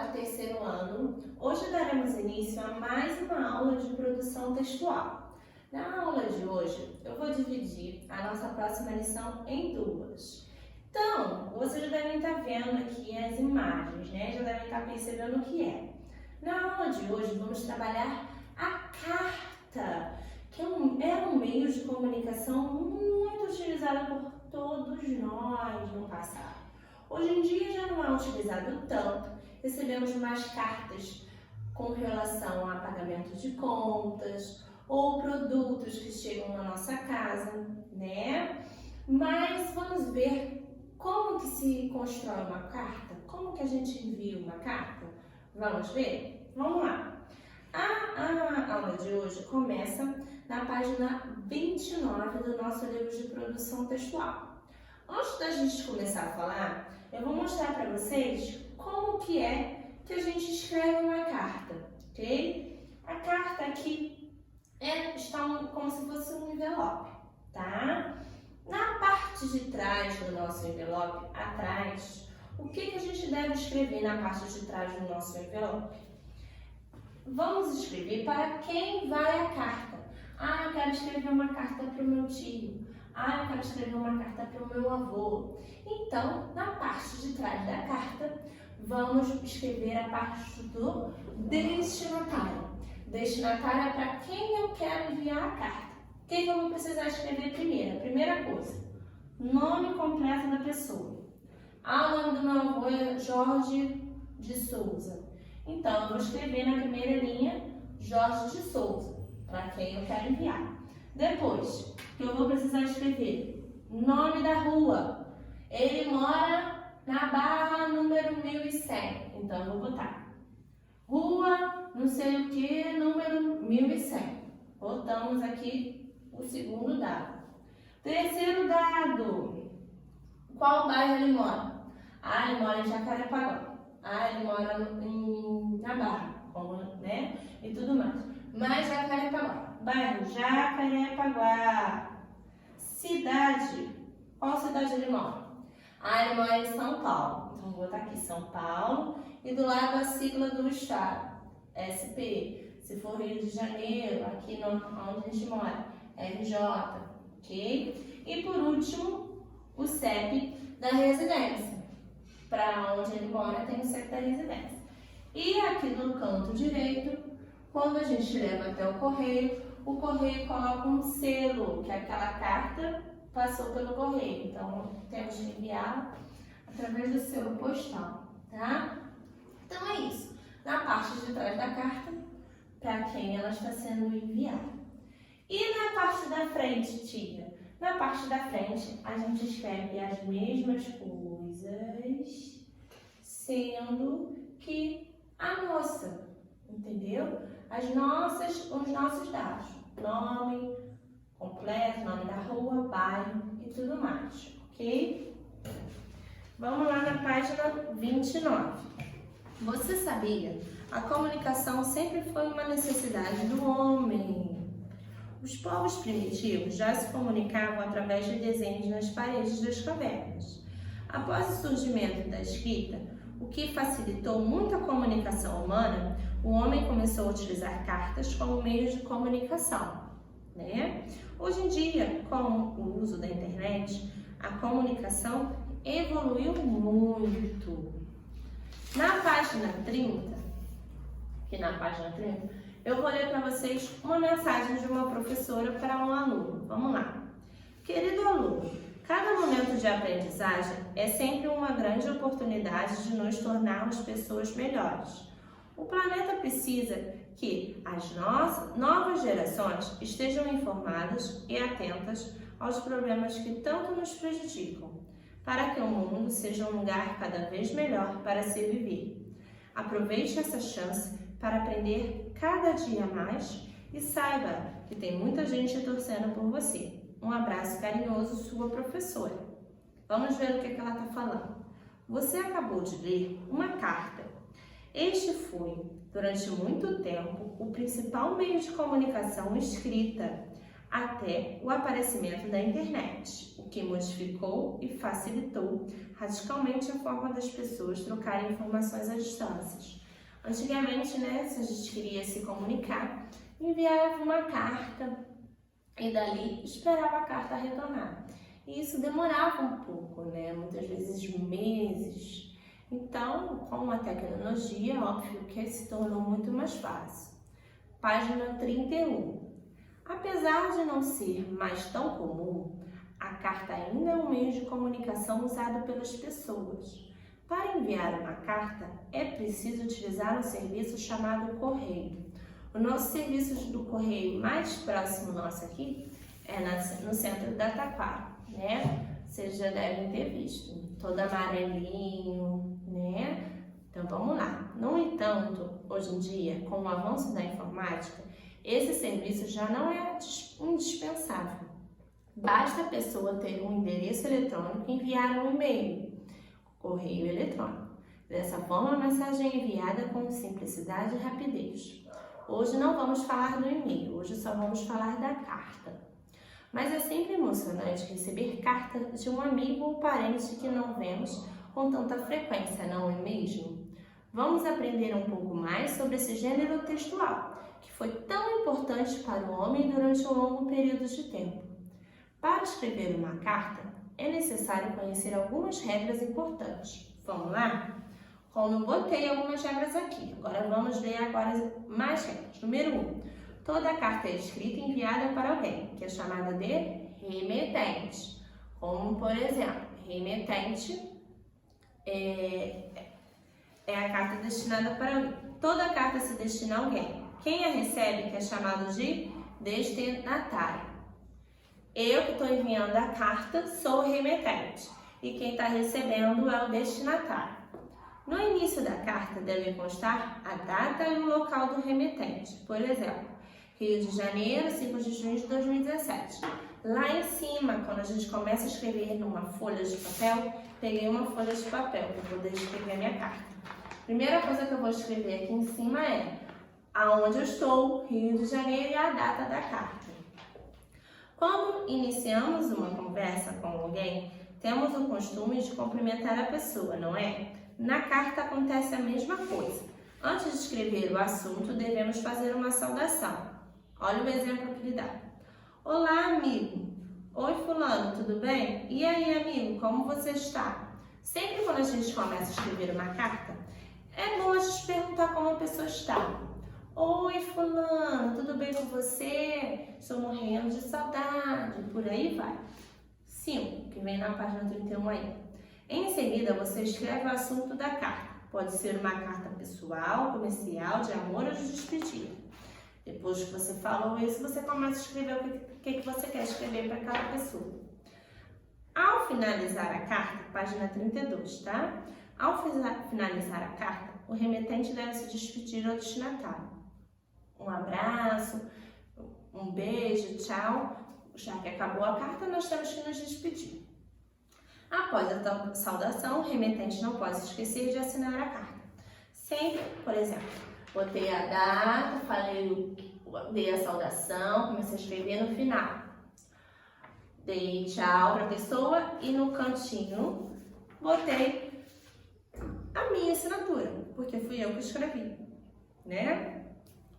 do terceiro ano. Hoje daremos início a mais uma aula de produção textual. Na aula de hoje, eu vou dividir a nossa próxima lição em duas. Então, vocês já devem estar vendo aqui as imagens, né? Já devem estar percebendo o que é. Na aula de hoje, vamos trabalhar a carta, que é um meio de comunicação muito utilizado por todos nós no passado. Hoje em dia já não é utilizado tanto, recebemos mais cartas com relação a pagamento de contas ou produtos que chegam na nossa casa, né? Mas vamos ver como que se constrói uma carta, como que a gente envia uma carta. Vamos ver? Vamos lá! A aula de hoje começa na página 29 do nosso livro de produção textual. Antes da gente começar a falar, eu vou mostrar para vocês como que é que a gente escreve uma carta, ok? A carta aqui está como se fosse um envelope, tá? Na parte de trás do nosso envelope, atrás, o que a gente deve escrever na parte de trás do nosso envelope? Vamos escrever para quem vai a carta. Ah, eu quero escrever uma carta para o meu tio. Ah, eu quero escrever uma carta para o meu avô. Então, na parte de trás da carta, vamos escrever a parte do destinatário. Destinatário é para quem eu quero enviar a carta. O que eu vou precisar escrever primeiro? A primeira coisa, nome completo da pessoa. Ah, o nome do meu avô é Jorge de Souza. Então, eu vou escrever na primeira linha Jorge de Souza, para quem eu quero enviar. Depois, eu vou precisar escrever nome da rua. Ele mora na Barra número 1100. Então, eu vou botar rua, não sei o que, número 1100. Botamos aqui o segundo dado. Terceiro dado. Qual bairro ele mora? Ah, ele mora em Jacarepaguá. Ah, ele mora na Barra, né? E tudo mais. Mas Jacarepaguá. Bairro Jacarepaguá. Cidade. Qual cidade ele mora? Ah, ele mora em São Paulo. Então, vou botar aqui São Paulo. E do lado a sigla do estado. SP. Se for Rio de Janeiro, aqui onde a gente mora, RJ. Ok? E por último, o CEP da residência. Para onde ele mora tem o CEP da residência. E aqui no canto direito, quando a gente leva até o correio coloca um selo, que aquela carta passou pelo correio. Então, temos que enviar através do selo postal, tá? Então, é isso. Na parte de trás da carta, para quem ela está sendo enviada. E na parte da frente, tia? Na parte da frente, a gente escreve as mesmas coisas, sendo que a nossa, entendeu? Os nossos dados, nome completo, nome da rua, bairro e tudo mais, ok? Vamos lá na página 29. Você sabia? A comunicação sempre foi uma necessidade do homem. Os povos primitivos já se comunicavam através de desenhos nas paredes das cavernas. Após o surgimento da escrita, o que facilitou muito a comunicação humana, o homem começou a utilizar cartas como meio de comunicação, né? Hoje em dia, com o uso da internet, a comunicação evoluiu muito. Na página 30, eu vou ler para vocês uma mensagem de uma professora para um aluno. Vamos lá. Querido aluno, cada momento de aprendizagem é sempre uma grande oportunidade de nos tornarmos pessoas melhores. O planeta precisa que as novas gerações estejam informadas e atentas aos problemas que tanto nos prejudicam, para que o mundo seja um lugar cada vez melhor para se viver. Aproveite essa chance para aprender cada dia mais e saiba que tem muita gente torcendo por você. Um abraço carinhoso, sua professora. Vamos ver o que ela está falando. Você acabou de ler uma carta. Este foi, durante muito tempo, o principal meio de comunicação escrita. até o aparecimento da internet, o que modificou e facilitou radicalmente a forma das pessoas trocarem informações à distância. Antigamente, se a gente queria se comunicar, enviava uma carta e dali esperava a carta retornar. E isso demorava um pouco, muitas vezes meses. Então, com a tecnologia, óbvio que se tornou muito mais fácil. Página 31. Apesar de não ser mais tão comum, a carta ainda é um meio de comunicação usado pelas pessoas. Para enviar uma carta, é preciso utilizar um serviço chamado correio. O nosso serviço do correio mais próximo nosso aqui é no centro da Taquara, Vocês já devem ter visto, todo amarelinho, Então vamos lá. No entanto, hoje em dia, com o avanço da informática, esse serviço já não é indispensável. Basta a pessoa ter um endereço eletrônico e enviar um e-mail, correio eletrônico. Dessa forma, a mensagem é enviada com simplicidade e rapidez. Hoje não vamos falar do e-mail, hoje só vamos falar da carta. Mas é sempre emocionante receber carta de um amigo ou parente que não vemos com tanta frequência, não é mesmo? Vamos aprender um pouco mais sobre esse gênero textual, que foi tão importante para o homem durante um longo período de tempo. Para escrever uma carta, é necessário conhecer algumas regras importantes. Vamos lá? Como eu botei algumas regras aqui, agora vamos ver mais regras. Número 1. Toda carta é escrita e enviada para alguém, que é chamada de remetente. Como, por exemplo, remetente é a carta destinada para alguém. Toda carta se destina a alguém. Quem a recebe, que é chamado de destinatário. Eu que estou enviando a carta sou o remetente e quem está recebendo é o destinatário. No início da carta deve constar a data e o local do remetente. Por exemplo, Rio de Janeiro, 5 de junho de 2017. Lá em cima, quando a gente começa a escrever numa folha de papel, peguei uma folha de papel para poder escrever a minha carta. Primeira coisa que eu vou escrever aqui em cima é aonde eu estou, Rio de Janeiro, e a data da carta. Quando iniciamos uma conversa com alguém, temos o costume de cumprimentar a pessoa, não é? Na carta acontece a mesma coisa. Antes de escrever o assunto, devemos fazer uma saudação. Olha o exemplo que ele dá. Olá, amigo. Oi, fulano, tudo bem? E aí, amigo, como você está? Sempre quando a gente começa a escrever uma carta, é bom a gente perguntar como a pessoa está. Oi, fulano, tudo bem com você? Estou morrendo de saudade. Por aí vai. 5, que vem na página 31 aí. Em seguida, você escreve o assunto da carta. Pode ser uma carta pessoal, comercial, de amor ou de despedida. Depois que você falou isso, você começa a escrever o que você quer escrever para aquela pessoa. Ao finalizar a carta, página 32, tá? Ao finalizar a carta, o remetente deve se despedir ao destinatário. Um abraço, um beijo, tchau. Já que acabou a carta, nós temos que nos despedir. Após a saudação, o remetente não pode se esquecer de assinar a carta. Sempre, por exemplo, botei a data, dei a saudação, comecei a escrever no final. Dei tchau para a pessoa e no cantinho botei a minha assinatura, porque fui eu que escrevi,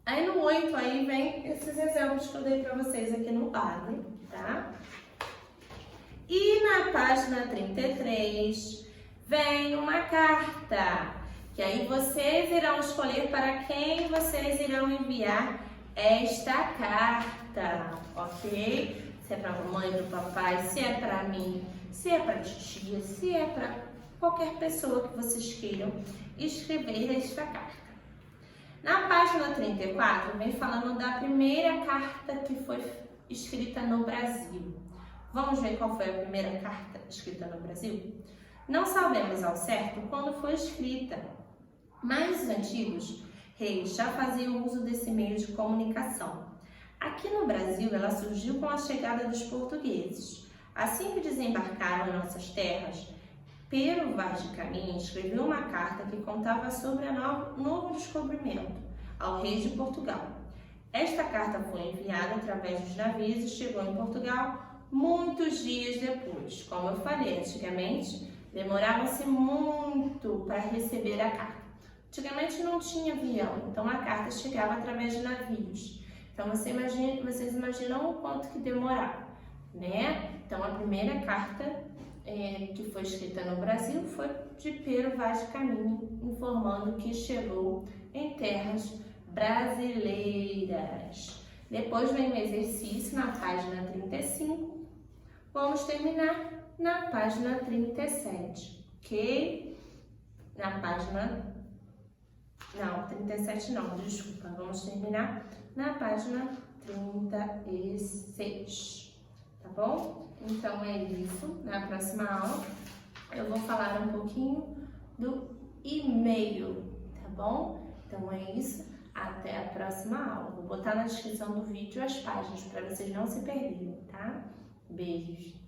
Aí no 8 aí vem esses exemplos que eu dei para vocês aqui no quadro, tá? E na página 33 vem uma carta, que aí vocês irão escolher para quem vocês irão enviar esta carta, ok? Se é para a mamãe, para o papai, se é para mim, se é para a titia, se é para qualquer pessoa que vocês queiram escrever esta carta. Na página 34 vem falando da primeira carta que foi escrita no Brasil. Vamos ver qual foi a primeira carta escrita no Brasil? Não sabemos ao certo quando foi escrita, mas os antigos reis já faziam uso desse meio de comunicação. Aqui no Brasil, ela surgiu com a chegada dos portugueses. Assim que desembarcaram em nossas terras, Pero Vaz de Caminha escreveu uma carta que contava sobre o novo descobrimento ao rei de Portugal. Esta carta foi enviada através dos navios e chegou em Portugal muitos dias depois. Como eu falei, antigamente demorava-se muito para receber a carta. Antigamente não tinha avião, então a carta chegava através de navios. Então vocês imaginam o quanto que demorava, né? Então a primeira carta que foi escrita no Brasil foi de Pero Vaz de Caminha, informando que chegou em terras brasileiras. Depois vem o exercício na página 35. Vamos terminar na página 37, ok? Na página... Não, 37 não, desculpa. Vamos terminar na página 36, tá bom? Então é isso. Na próxima aula eu vou falar um pouquinho do e-mail, tá bom? Então é isso. Até a próxima aula. Vou botar na descrição do vídeo as páginas para vocês não se perderem, tá? Beijos!